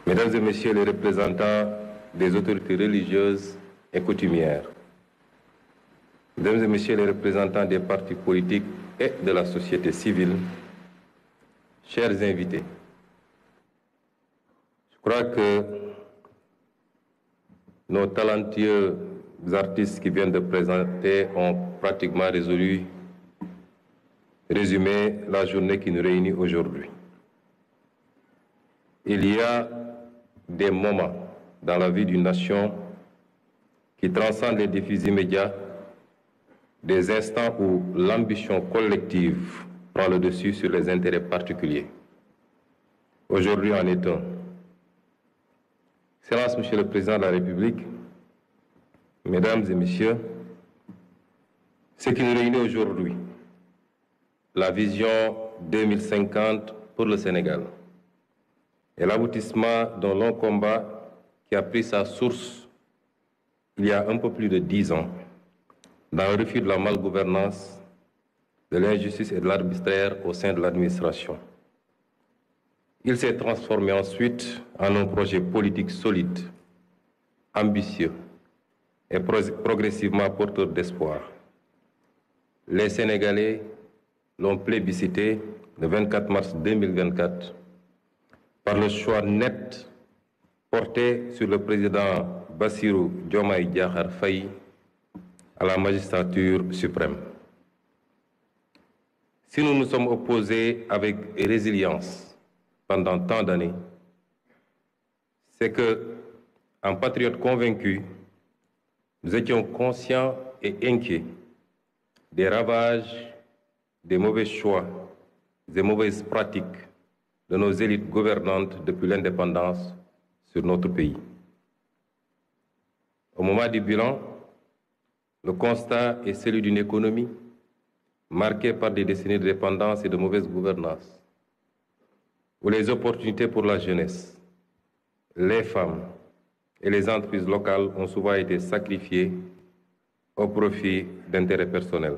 Mesdames et Messieurs les représentants des autorités religieuses et coutumières, Mesdames et Messieurs les représentants des partis politiques et de la société civile, chers invités, je crois que nos talentueux artistes qui viennent de présenter ont pratiquement résumé la journée qui nous réunit aujourd'hui. Il y a des moments dans la vie d'une nation qui transcendent les défis immédiats, des instants où l'ambition collective prend le dessus sur les intérêts particuliers. Aujourd'hui en est un. Excellences, Monsieur le Président de la République, Mesdames et Messieurs, ce qui nous réunit aujourd'hui, la vision 2050 pour le Sénégal, est l'aboutissement d'un long combat qui a pris sa source il y a un peu plus de 10 ans, dans le refus de la malgouvernance, de l'injustice et de l'arbitraire au sein de l'administration. Il s'est transformé ensuite en un projet politique solide, ambitieux et progressivement porteur d'espoir. Les Sénégalais l'ont plébiscité le 24 mars 2024 par le choix net porté sur le président Bassirou Diomaye Diakhar Faye à la magistrature suprême. Si nous nous sommes opposés avec résilience pendant tant d'années, c'est que, en patriotes convaincus, nous étions conscients et inquiets des ravages, des mauvais choix, des mauvaises pratiques de nos élites gouvernantes depuis l'indépendance sur notre pays. Au moment du bilan, le constat est celui d'une économie marquée par des décennies de dépendance et de mauvaise gouvernance, où les opportunités pour la jeunesse, les femmes et les entreprises locales ont souvent été sacrifiées au profit d'intérêts personnels.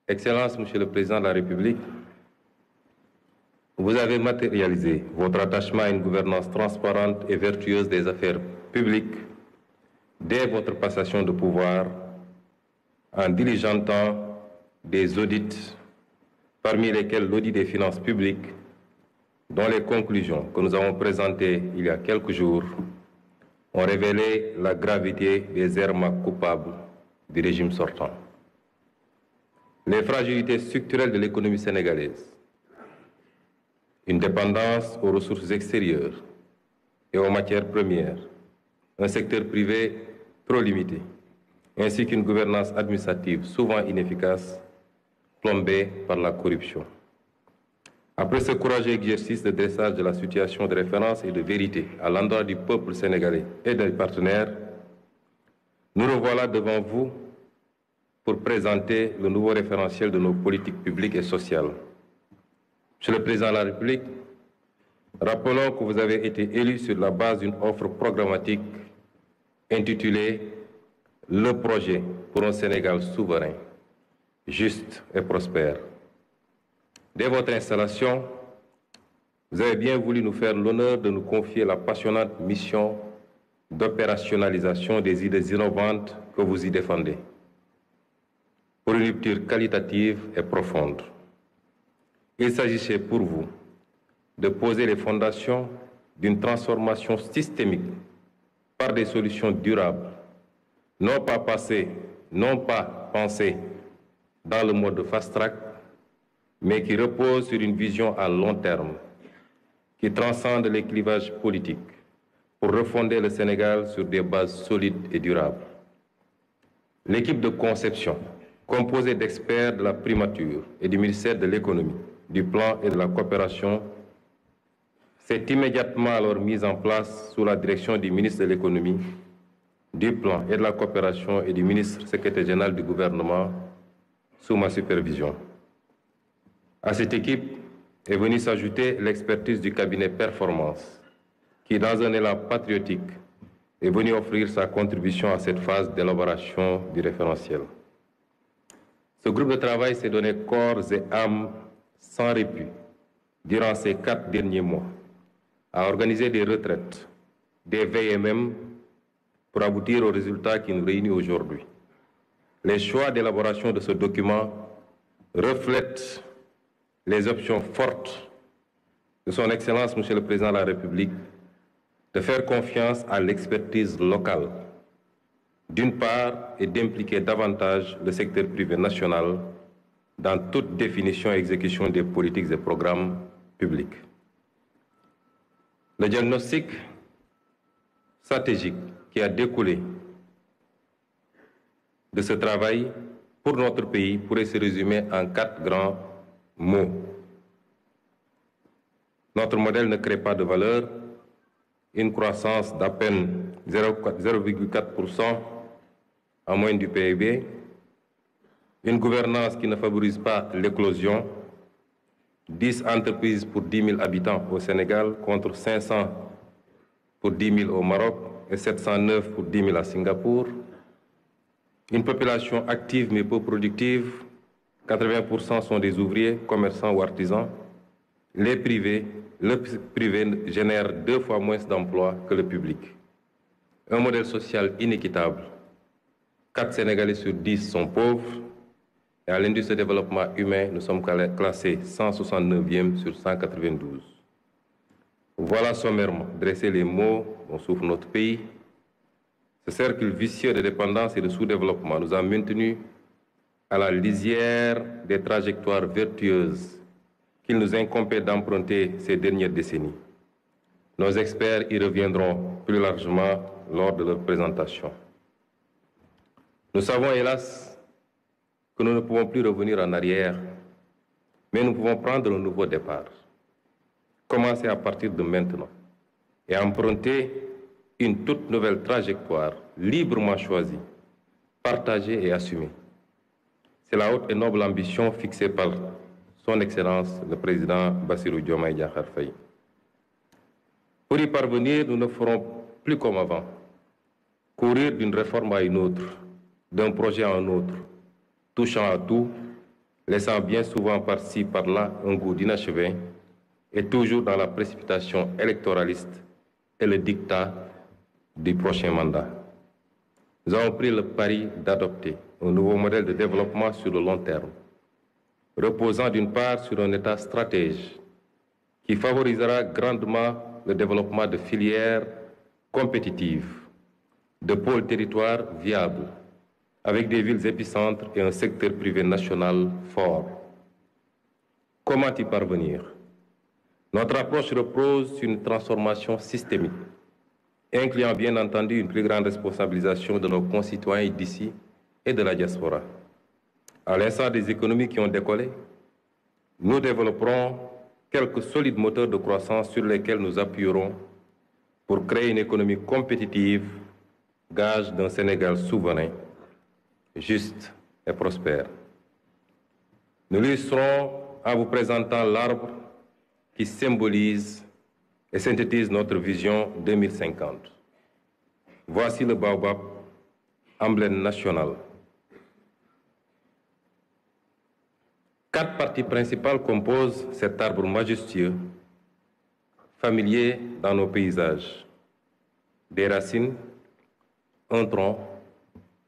Excellences, Monsieur le Président de la République, vous avez matérialisé votre attachement à une gouvernance transparente et vertueuse des affaires publiques dès votre passation de pouvoir en diligentant des audits, parmi lesquels l'audit des finances publiques, dont les conclusions que nous avons présentées il y a quelques jours ont révélé la gravité des errements coupables du régime sortant. Les fragilités structurelles de l'économie sénégalaise, une dépendance aux ressources extérieures et aux matières premières, un secteur privé trop limité, ainsi qu'une gouvernance administrative souvent inefficace, plombée par la corruption. Après ce courageux exercice de dressage de la situation de référence et de vérité à l'endroit du peuple sénégalais et des partenaires, nous revoilà devant vous pour présenter le nouveau référentiel de nos politiques publiques et sociales. Monsieur le Président de la République, rappelons que vous avez été élu sur la base d'une offre programmatique intitulée « Le projet pour un Sénégal souverain, juste et prospère ». Dès votre installation, vous avez bien voulu nous faire l'honneur de nous confier la passionnante mission d'opérationnalisation des idées innovantes que vous y défendez, pour une rupture qualitative et profonde. Il s'agissait pour vous de poser les fondations d'une transformation systémique par des solutions durables, non pas pensées dans le mode fast-track, mais qui reposent sur une vision à long terme, qui transcende les clivages politiques pour refonder le Sénégal sur des bases solides et durables. L'équipe de conception, composée d'experts de la primature et du ministère de l'économie, du plan et de la coopération, s'est immédiatement alors mise en place sous la direction du ministre de l'économie, du plan et de la coopération et du ministre secrétaire général du gouvernement, sous ma supervision. À cette équipe est venue s'ajouter l'expertise du cabinet Performance, qui, dans un élan patriotique, est venu offrir sa contribution à cette phase d'élaboration du référentiel. Ce groupe de travail s'est donné corps et âme sans répit durant ces 4 derniers mois, à organiser des retraites, des veilles même, pour aboutir aux résultats qui nous réunissent aujourd'hui. Les choix d'élaboration de ce document reflètent les options fortes de son Excellence, Monsieur le Président de la République, de faire confiance à l'expertise locale, d'une part, et d'impliquer davantage le secteur privé national dans toute définition et exécution des politiques et programmes publics. Le diagnostic stratégique qui a découlé de ce travail pour notre pays pourrait se résumer en 4 grands mots. Notre modèle ne crée pas de valeur, une croissance d'à peine 0,4% en moyenne du PIB, une gouvernance qui ne favorise pas l'éclosion, 10 entreprises pour 10 000 habitants au Sénégal contre 500 pour 10 000 au Maroc et 709 pour 10 000 à Singapour, une population active mais peu productive, 80% sont des ouvriers, commerçants ou artisans, le privé génère 2 fois moins d'emplois que le public. Un modèle social inéquitable. 4 Sénégalais sur 10 sont pauvres. Et à l'indice de développement humain, nous sommes classés 169e sur 192. Voilà sommairement dressé les mots dont souffre notre pays. Ce cercle vicieux de dépendance et de sous-développement nous a maintenus à la lisière des trajectoires vertueuses qu'il nous incombait d'emprunter ces dernières décennies. Nos experts y reviendront plus largement lors de leur présentation. Nous savons, hélas, que nous ne pouvons plus revenir en arrière, mais nous pouvons prendre un nouveau départ. Commencer à partir de maintenant et emprunter une toute nouvelle trajectoire librement choisie, partagée et assumée. C'est la haute et noble ambition fixée par son Excellence le Président Bassirou Diomaye Diakhar Faye. Pour y parvenir, nous ne ferons plus comme avant, courir d'une réforme à une autre, d'un projet à un autre, touchant à tout, laissant bien souvent par-ci, par-là un goût d'inachevé, et toujours dans la précipitation électoraliste et le diktat du prochain mandat. Nous avons pris le pari d'adopter un nouveau modèle de développement sur le long terme, reposant d'une part sur un État stratège qui favorisera grandement le développement de filières compétitives, de pôles territoires viables, avec des villes épicentres et un secteur privé national fort. Comment y parvenir? Notre approche repose sur une transformation systémique, incluant bien entendu une plus grande responsabilisation de nos concitoyens d'ici et de la diaspora. À l'instar des économies qui ont décollé, nous développerons quelques solides moteurs de croissance sur lesquels nous appuierons pour créer une économie compétitive, gage d'un Sénégal souverain, juste et prospère. Nous l'illustrons en vous présentant l'arbre qui symbolise et synthétise notre vision 2050. Voici le baobab, emblème national. 4 parties principales composent cet arbre majestueux, familier dans nos paysages. Des racines, un tronc,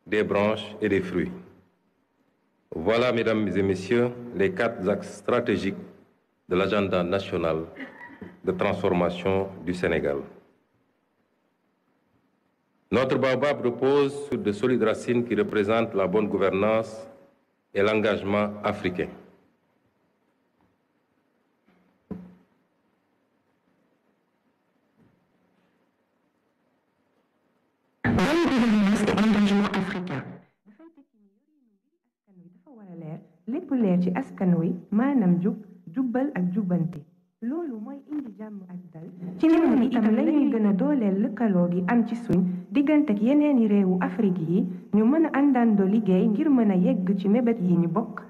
des branches et des fruits. Voilà, mesdames et messieurs, les 4 axes stratégiques de l'agenda national de transformation du Sénégal. Notre baobab repose sur de solides racines qui représentent la bonne gouvernance et l'engagement africain. lépp leer ci askan wi maanaam jub jubbal ak jubbanti loolu mooy indi jàmm ak dal ci noonu itam lañuy gën a dooleel lëkkaloo gi am ci suñ diggante ak yeneeni réewu Afrique yi ñu mën a àndandoo liggéey ngir mën a yegg ci mébét yi ñu bokk.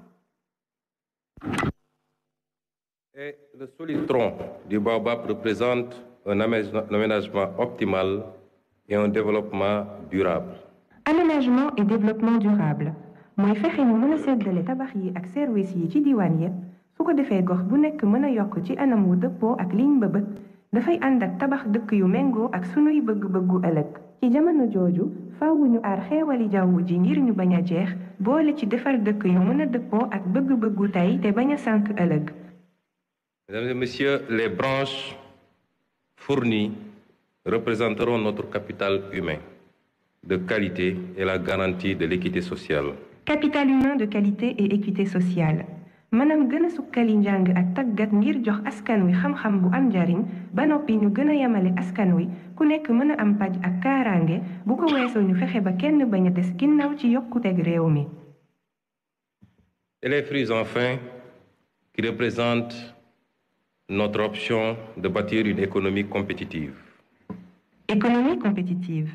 Et le solide tronc du baobab représente un aménagement optimal et un développement durable. Aménagement et développement durable mooy fexe ñu mën a séddale tabax yi ak service yi ci diwaan yépp su ko defee gox bu nekk mën a yokk ci anam wu dëppoo ak liñ bëbët dafay ànd ak tabax dëkk yu méngoo ak sunuy bëgg-bëggu ëllëg. ci jamono jooju faaw ñu aar xeewali jaww ji ngir ñu bañ a jeex boole ci defar dëkk yu mën a dëppoo ak bëgg-bëggu tey te bañ a sànk ëllëg. Mesdames et messieurs, les branches fournies représenteront notre capital humain de qualité et la garantie de l'équité sociale. Capital humain de qualité et équité sociale. maanaam gën a sukkali njàng ak tàggat ngir jox askan wi xam-xam bu am njariñ ba noppi ñu gën a yemale askan wi ku nekk mën a am paj ak kaaraange bu ko weesoo ñu fexe ba kenn bañ a des ginnaaw ci yokkuteg réew mi. Et les fruits enfin qui représentent notre option de bâtir une économie compétitive. Économie compétitive.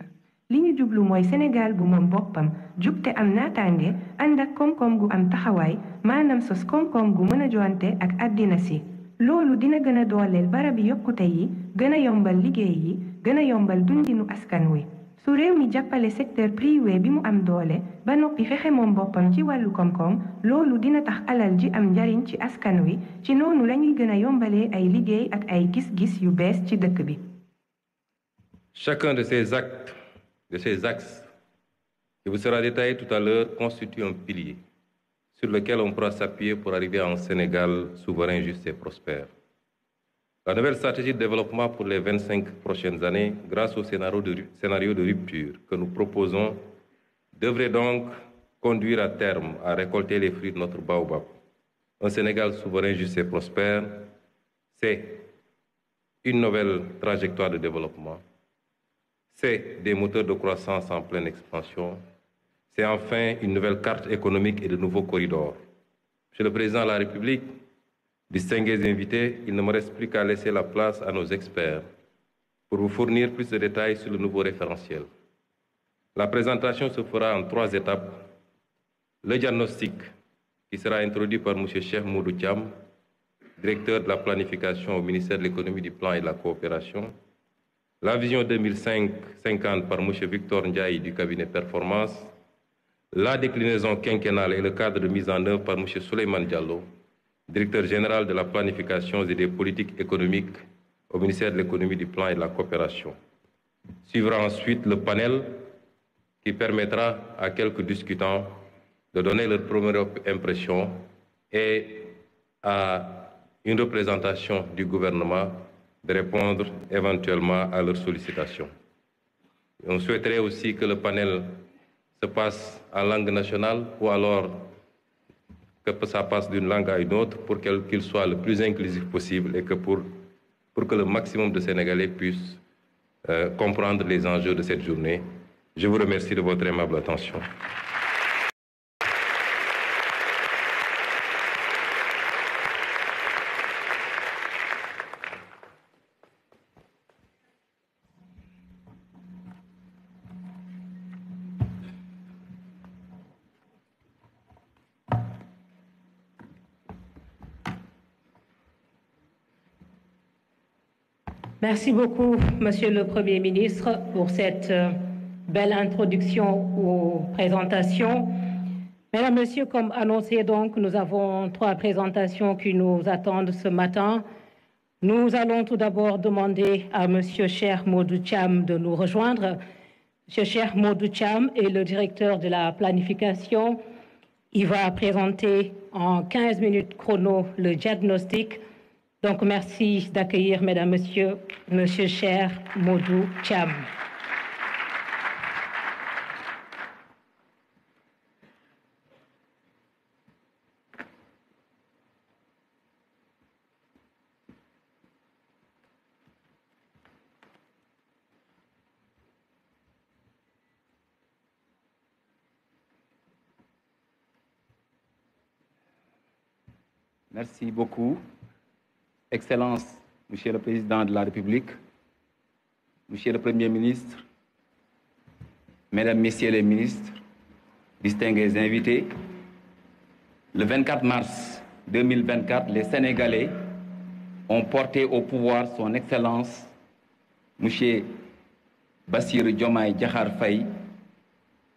li ñu jublu mooy Sénégal bu moom boppam jub te am naataange ànd ak koom-koom gu am taxawaay maanaam sos koom-koom gu mën a joante ak àddina si. loolu dina gën a dooleel barabi yokkute yi gën a yombal liggéey yi gën a yombal dundinu askan wi. su réew mi jàppale secteur privé bi mu am doole ba noppi fexe moom boppam ci wàllu koom-koom loolu dina tax alal ji am njariñ ci askan wi ci noonu lañuy gën a yombalee ay liggéey ak ay gis-gis yu bees ci dëkk bi. Chacun de ces axes qui vous sera détaillé tout à l'heure constitue un pilier sur lequel on pourra s'appuyer pour arriver à un Sénégal souverain, juste et prospère. La nouvelle stratégie de développement pour les 25 prochaines années, grâce au scénario de rupture que nous proposons, devrait donc conduire à terme à récolter les fruits de notre baobab. Un Sénégal souverain, juste et prospère, c'est une nouvelle trajectoire de développement. C'est des moteurs de croissance en pleine expansion. C'est enfin une nouvelle carte économique et de nouveaux corridors. Monsieur le Président de la République, distingués invités, il ne me reste plus qu'à laisser la place à nos experts pour vous fournir plus de détails sur le nouveau référentiel. La présentation se fera en 3 étapes. Le diagnostic, qui sera introduit par M. Cheikh Modou Thiam, directeur de la planification au ministère de l'économie, du plan et de la coopération. La vision 2050 par M. Victor Ndiaye du cabinet Performance. La déclinaison quinquennale et le cadre de mise en œuvre par M. Souleymane Diallo, directeur général de la planification et des politiques économiques au ministère de l'économie, du plan et de la coopération. Suivra ensuite le panel qui permettra à quelques discutants de donner leur première impression et à une représentation du gouvernement de répondre éventuellement à leurs sollicitations. Et on souhaiterait aussi que le panel se passe en langue nationale ou alors que ça passe d'une langue à une autre pour qu'il soit le plus inclusif possible et que pour que le maximum de Sénégalais puissent comprendre les enjeux de cette journée. Je vous remercie de votre aimable attention. Merci beaucoup, Monsieur le Premier ministre, pour cette belle introduction aux présentations. Mesdames, Messieurs, comme annoncé, donc, nous avons 3 présentations qui nous attendent ce matin. Nous allons tout d'abord demander à Monsieur Cheikh Modou Thiam de nous rejoindre. Monsieur Cheikh Modou Thiam est le directeur de la planification. Il va présenter en 15 minutes chrono le diagnostic. Donc, merci d'accueillir, Mesdames, Messieurs, Monsieur Cheikh Modou Thiam. Merci beaucoup. Excellence, Monsieur le Président de la République, Monsieur le Premier ministre, Mesdames, Messieurs les ministres, distingués invités, le 24 mars 2024, les Sénégalais ont porté au pouvoir son Excellence, Monsieur Bassirou Diomaye Diakhar Faye,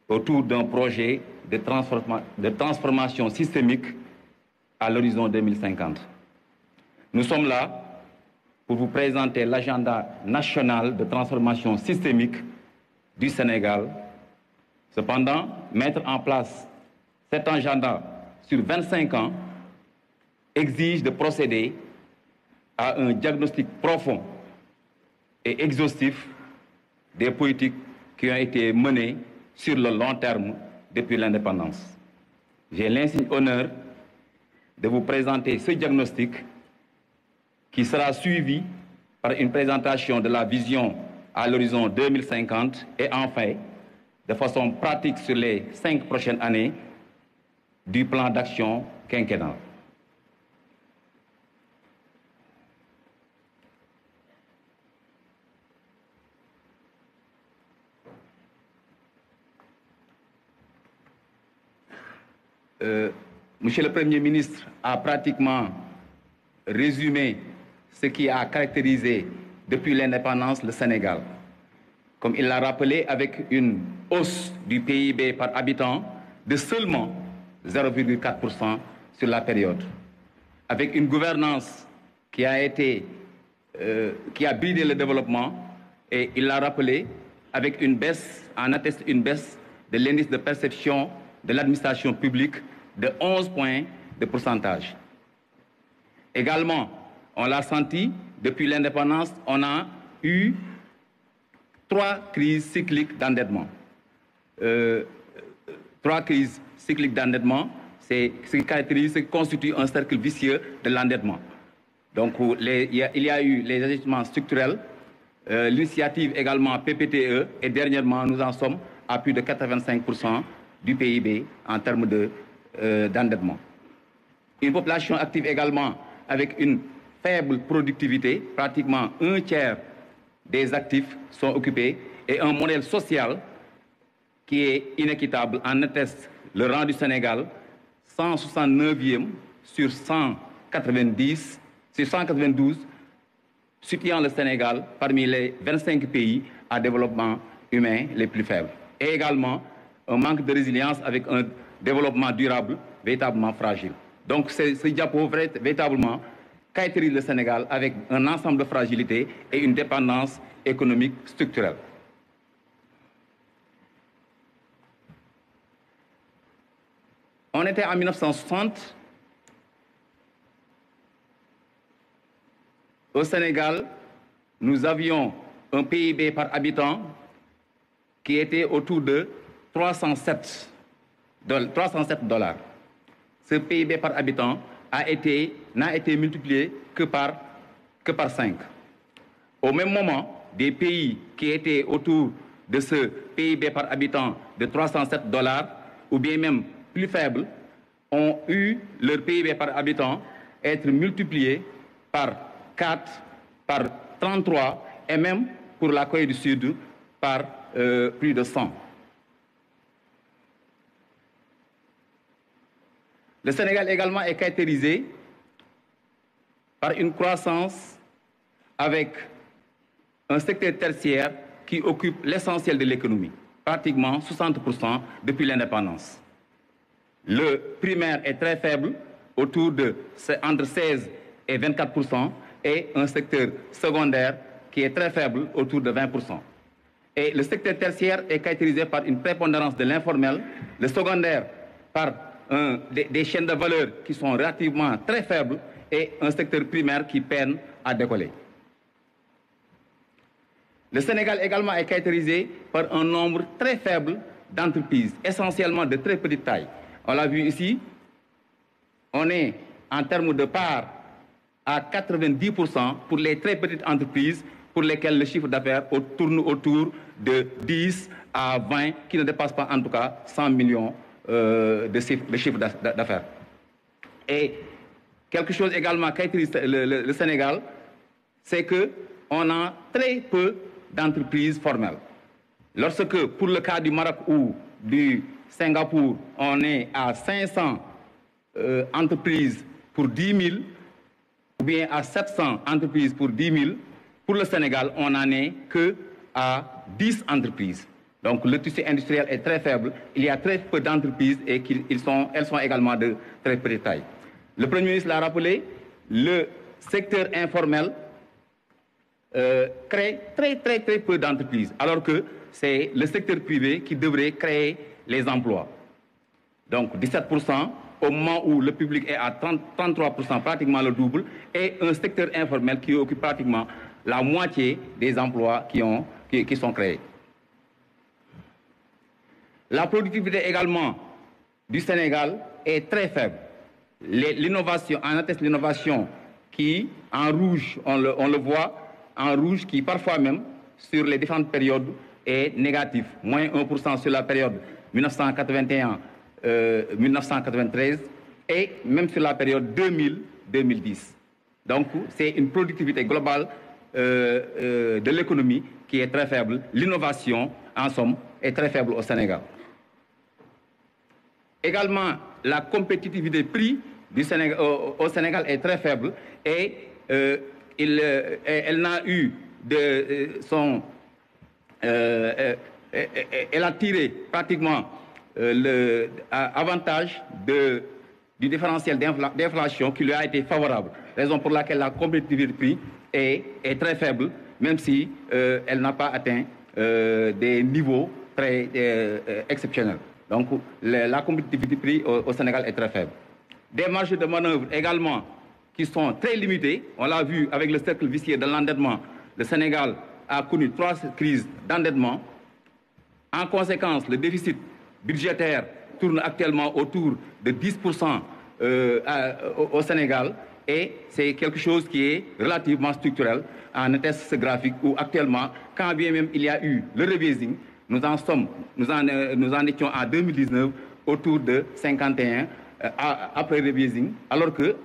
autour d'un projet de transformation systémique à l'horizon 2050. Nous sommes là pour vous présenter l'agenda national de transformation systémique du Sénégal. Cependant, mettre en place cet agenda sur 25 ans exige de procéder à un diagnostic profond et exhaustif des politiques qui ont été menées sur le long terme depuis l'indépendance. J'ai l'insigne honneur de vous présenter ce diagnostic qui sera suivi par une présentation de la vision à l'horizon 2050 et enfin, de façon pratique sur les 5 prochaines années, du plan d'action quinquennal. Monsieur le Premier ministre a pratiquement résumé ce qui a caractérisé depuis l'indépendance le Sénégal. Comme il l'a rappelé, avec une hausse du PIB par habitant de seulement 0,4% sur la période, avec une gouvernance qui a bridé le développement, et il l'a rappelé, avec une baisse, en atteste une baisse de l'indice de perception de l'administration publique de 11 points de pourcentage. Également, on l'a senti, depuis l'indépendance, on a eu 3 crises cycliques d'endettement. 3 crises cycliques d'endettement, c'est ce qui caractérise, ce qui constitue un cercle vicieux de l'endettement. Donc, il y a eu les ajustements structurels, l'initiative également PPTE, et dernièrement, nous en sommes à plus de 85% du PIB en termes d'endettement. Une population active également avec une faible productivité, pratiquement 1/3 des actifs sont occupés, et un modèle social qui est inéquitable. En atteste le rang du Sénégal, 169e sur 192, situant le Sénégal parmi les 25 pays à développement humain les plus faibles. Et également un manque de résilience avec un développement durable véritablement fragile. Donc c'est ce diapo véritablement caractérise le Sénégal avec un ensemble de fragilités et une dépendance économique structurelle. On était en 1960. Au Sénégal, nous avions un PIB par habitant qui était autour de 307 $. Ce PIB par habitant n'a été multiplié que par 5. Au même moment, des pays qui étaient autour de ce PIB par habitant de 307 $ ou bien même plus faibles ont eu leur PIB par habitant être multiplié par 4, par 33 et même pour la Corée du Sud par plus de 100. Le Sénégal également est caractérisé par une croissance avec un secteur tertiaire qui occupe l'essentiel de l'économie, pratiquement 60% depuis l'indépendance. Le primaire est très faible, entre 16 et 24%, et un secteur secondaire qui est très faible, autour de 20%. Et le secteur tertiaire est caractérisé par une prépondérance de l'informel, le secondaire par des chaînes de valeur qui sont relativement très faibles et un secteur primaire qui peine à décoller. Le Sénégal également est caractérisé par un nombre très faible d'entreprises, essentiellement de très petite taille. On l'a vu ici, on est en termes de part à 90% pour les très petites entreprises pour lesquelles le chiffre d'affaires tourne autour de 10 à 20, qui ne dépasse pas en tout cas 100 millions de chiffre d'affaires. Et quelque chose également qui caractérise le Sénégal, c'est qu'on a très peu d'entreprises formelles. Lorsque, pour le cas du Maroc ou du Singapour, on est à 500 entreprises pour 10 000, ou bien à 700 entreprises pour 10 000, pour le Sénégal, on n'en est qu'à 10 entreprises. Donc le tissu industriel est très faible, il y a très peu d'entreprises et elles sont également de très petite taille. Le Premier ministre l'a rappelé, le secteur informel crée très peu d'entreprises, alors que c'est le secteur privé qui devrait créer les emplois. Donc 17%, au moment où le public est à 33%, pratiquement le double, et un secteur informel qui occupe pratiquement la moitié des emplois qui sont créés. La productivité également du Sénégal est très faible. L'innovation, en atteste l'innovation qui, en rouge, on le voit, en rouge, qui parfois même, sur les différentes périodes, est négatif. Moins 1% sur la période 1981-1993 et même sur la période 2000-2010. Donc, c'est une productivité globale de l'économie qui est très faible. L'innovation, en somme, est très faible au Sénégal. Également, la compétitivité prix du Sénégal, au Sénégal est très faible et elle n'a eu elle a tiré pratiquement l'avantage du différentiel d'inflation qui lui a été favorable, raison pour laquelle la compétitivité prix est très faible, même si elle n'a pas atteint des niveaux très exceptionnels. Donc la compétitivité prix au Sénégal est très faible. Des marges de manœuvre également qui sont très limitées. On l'a vu avec le cercle vicieux de l'endettement. Le Sénégal a connu 3 crises d'endettement. En conséquence, le déficit budgétaire tourne actuellement autour de 10% au Sénégal et c'est quelque chose qui est relativement structurel. En atteste ce graphique où actuellement, quand bien même il y a eu le rebasing, nous en étions en 2019 autour de 51 après le rebasing, alors que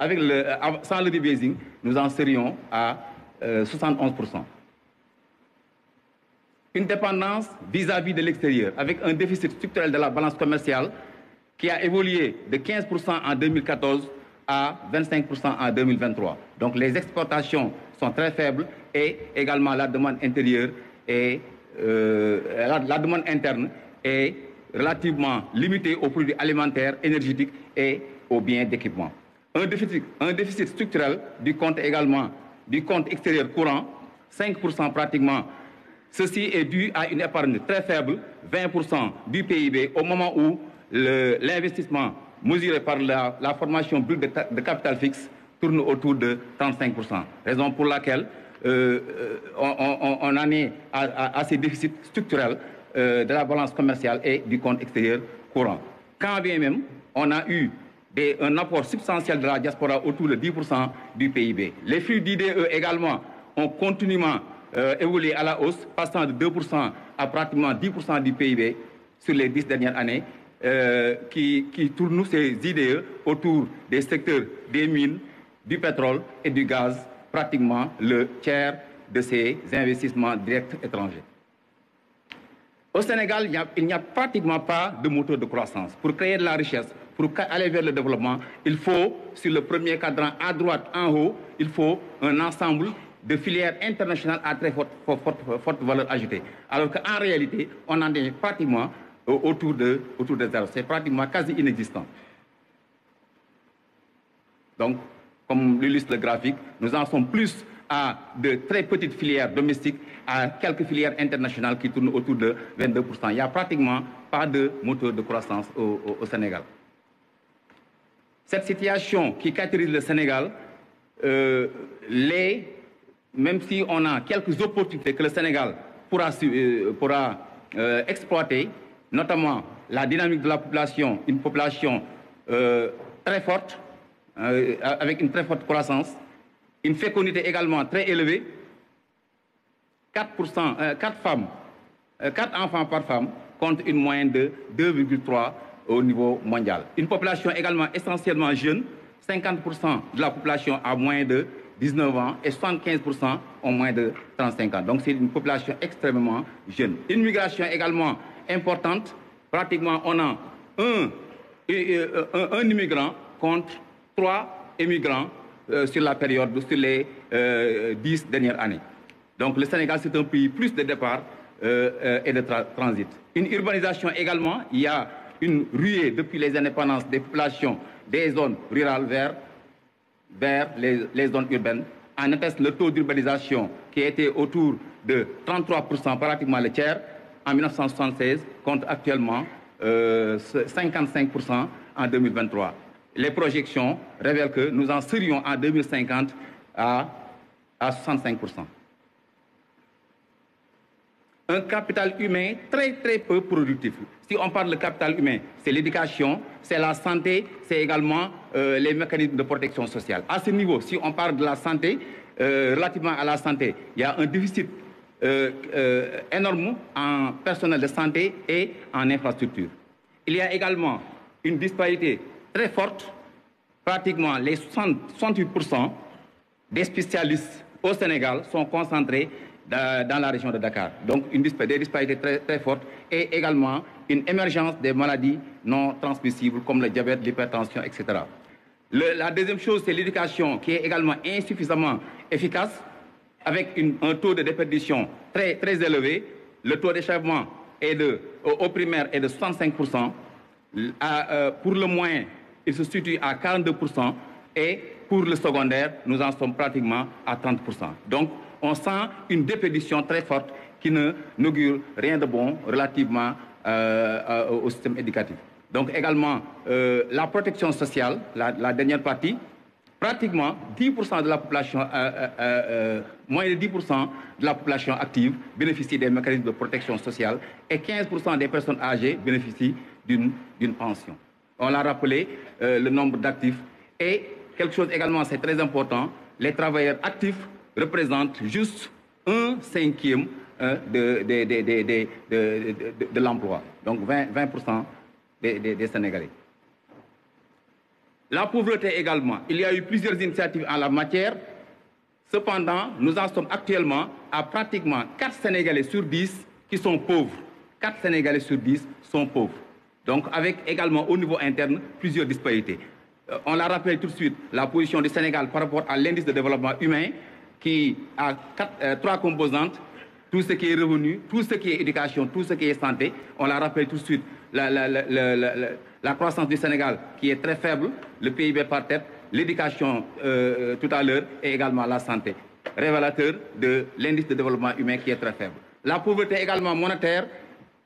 sans le rebasing, nous en serions à 71%. Une dépendance vis-à-vis de l'extérieur, avec un déficit structurel de la balance commerciale qui a évolué de 15% en 2014 à 25% en 2023. Donc les exportations sont très faibles et également la demande intérieure et la demande interne est relativement limitée aux produits alimentaires, énergétiques et aux biens d'équipement. Un déficit structurel du compte également, du compte extérieur courant, 5% pratiquement. Ceci est dû à une épargne très faible, 20% du PIB, au moment où l'investissement mesuré par la formation brute de capital fixe tourne autour de 35%. Raison pour laquelle on en est à ces déficits structurels de la balance commerciale et du compte extérieur courant. Quand bien même, on a eu un apport substantiel de la diaspora autour de 10% du PIB. Les flux d'IDE également ont continuellement évolué à la hausse, passant de 2% à pratiquement 10% du PIB sur les 10 dernières années, qui tournent ces IDE autour des secteurs des mines, du pétrole et du gaz, pratiquement le tiers de ces investissements directs étrangers. Au Sénégal, il n'y a pratiquement pas de moteur de croissance. Pour créer de la richesse, pour aller vers le développement, il faut, sur le premier cadran à droite, en haut, il faut un ensemble de filières internationales à très forte valeur ajoutée. Alors qu'en réalité, on en est pratiquement autour de zéro. C'est pratiquement quasi inexistant. Donc, comme l'illustre le graphique, nous en sommes plus à de très petites filières domestiques, à quelques filières internationales qui tournent autour de 22%. Il n'y a pratiquement pas de moteur de croissance au Sénégal. Cette situation qui caractérise le Sénégal, même si on a quelques opportunités que le Sénégal pourra exploiter, notamment la dynamique de la population, une population très forte, avec une très forte croissance, une fécondité également très élevée, 4 enfants par femme contre une moyenne de 2,3 au niveau mondial. Une population également essentiellement jeune, 50% de la population a moins de 19 ans et 75% ont moins de 35 ans. Donc c'est une population extrêmement jeune. Une migration également importante, pratiquement on a un immigrant contre 3 immigrants sur la période, sur les 10 dernières années. Donc le Sénégal, c'est un pays plus de départ et de transit. Une urbanisation également, il y a une ruée depuis les indépendances des populations des zones rurales vers les zones urbaines, En atteste le taux d'urbanisation qui était autour de 33%, pratiquement le tiers, en 1976, contre actuellement 55% en 2023. Les projections révèlent que nous en serions en 2050 à 65%. Un capital humain très peu productif. Si on parle de capital humain, c'est l'éducation, c'est la santé, c'est également les mécanismes de protection sociale. À ce niveau, si on parle de la santé, relativement à la santé, il y a un déficit énorme en personnel de santé et en infrastructure. Il y a également une disparité très forte, pratiquement les 68% des spécialistes au Sénégal sont concentrés dans la région de Dakar. Donc des disparités très fortes et également une émergence des maladies non transmissibles comme le diabète, l'hypertension, etc. La deuxième chose, c'est l'éducation qui est également insuffisamment efficace avec un taux de déperdition très élevé. Le taux d'échappement au primaire est de 65%. Pour le moyen, il se situe à 42%. Et pour le secondaire, nous en sommes pratiquement à 30%. Donc, on sent une déperdition très forte qui n'augure rien de bon relativement au système éducatif. Donc également, la protection sociale, la dernière partie, pratiquement 10% de la population, moins de 10% de la population active bénéficie des mécanismes de protection sociale et 15% des personnes âgées bénéficient d'une pension. On l'a rappelé, le nombre d'actifs. Et quelque chose également, c'est très important, les travailleurs actifs représentent juste 1/5 de l'emploi, donc 20% des Sénégalais. La pauvreté également, il y a eu plusieurs initiatives en la matière. Cependant, nous en sommes actuellement à pratiquement 4 Sénégalais sur 10 qui sont pauvres. 4 Sénégalais sur 10 sont pauvres. Donc avec également au niveau interne plusieurs disparités. On l'a rappelé tout de suite, la position du Sénégal par rapport à l'indice de développement humain qui a 3 composantes, tout ce qui est revenu, tout ce qui est éducation, tout ce qui est santé. On l'a rappelé tout de suite, la croissance du Sénégal qui est très faible, le PIB par tête, l'éducation tout à l'heure et également la santé, révélateur de l'indice de développement humain qui est très faible. La pauvreté également monétaire,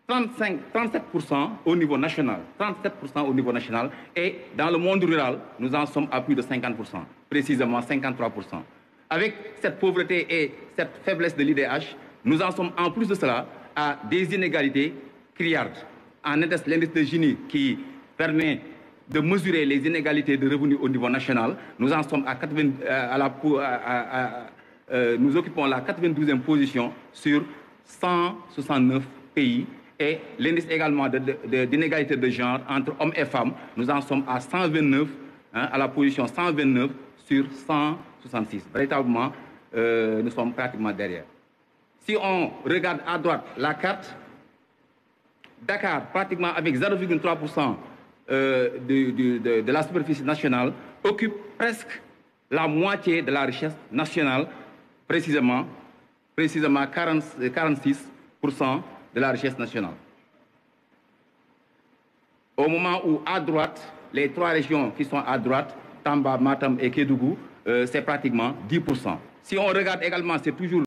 37% au niveau national, 37% au niveau national, et dans le monde rural, nous en sommes à plus de 50%, précisément 53%. Avec cette pauvreté et cette faiblesse de l'IDH, nous en sommes en plus de cela à des inégalités criardes. En atteste l'indice de Gini qui permet de mesurer les inégalités de revenus au niveau national. Nous en sommes nous occupons la 92e position sur 169 pays. Et l'indice également d'inégalité de genre entre hommes et femmes, nous en sommes à 129, à la position 129 sur 166. Véritablement, nous sommes pratiquement derrière. Si on regarde à droite la carte, Dakar, pratiquement avec 0,3% de la superficie nationale, occupe presque la moitié de la richesse nationale, précisément 46% de la richesse nationale. Au moment où à droite, les 3 régions qui sont à droite, Tamba, Matam et Kédougou, c'est pratiquement 10%. Si on regarde également, c'est toujours